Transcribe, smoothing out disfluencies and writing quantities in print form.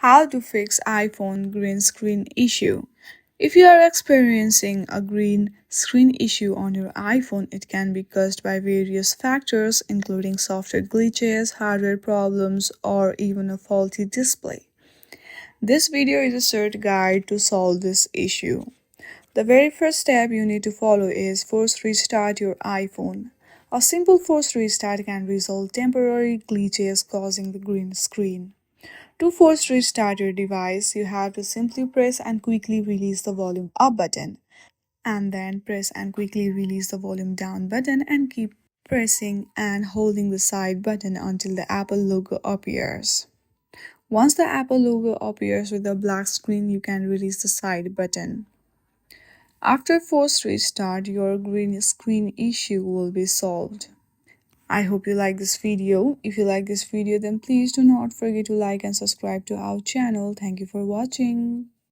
How to fix iPhone green screen issue. If you are experiencing a green screen issue on your iPhone, it can be caused by various factors including software glitches, hardware problems, or even a faulty display. This video is a short guide to solve this issue. The very first step you need to follow is force restart your iPhone. A simple force restart can resolve temporary glitches causing the green screen. To force restart your device, you have to simply press and quickly release the volume up button, and then press and quickly release the volume down button, and keep pressing and holding the side button until the Apple logo appears. Once the Apple logo appears with a black screen, you can release the side button. After force restart, your green screen issue will be solved. I hope you like this video. If you like this video, then please do not forget to like and subscribe to our channel. Thank you for watching.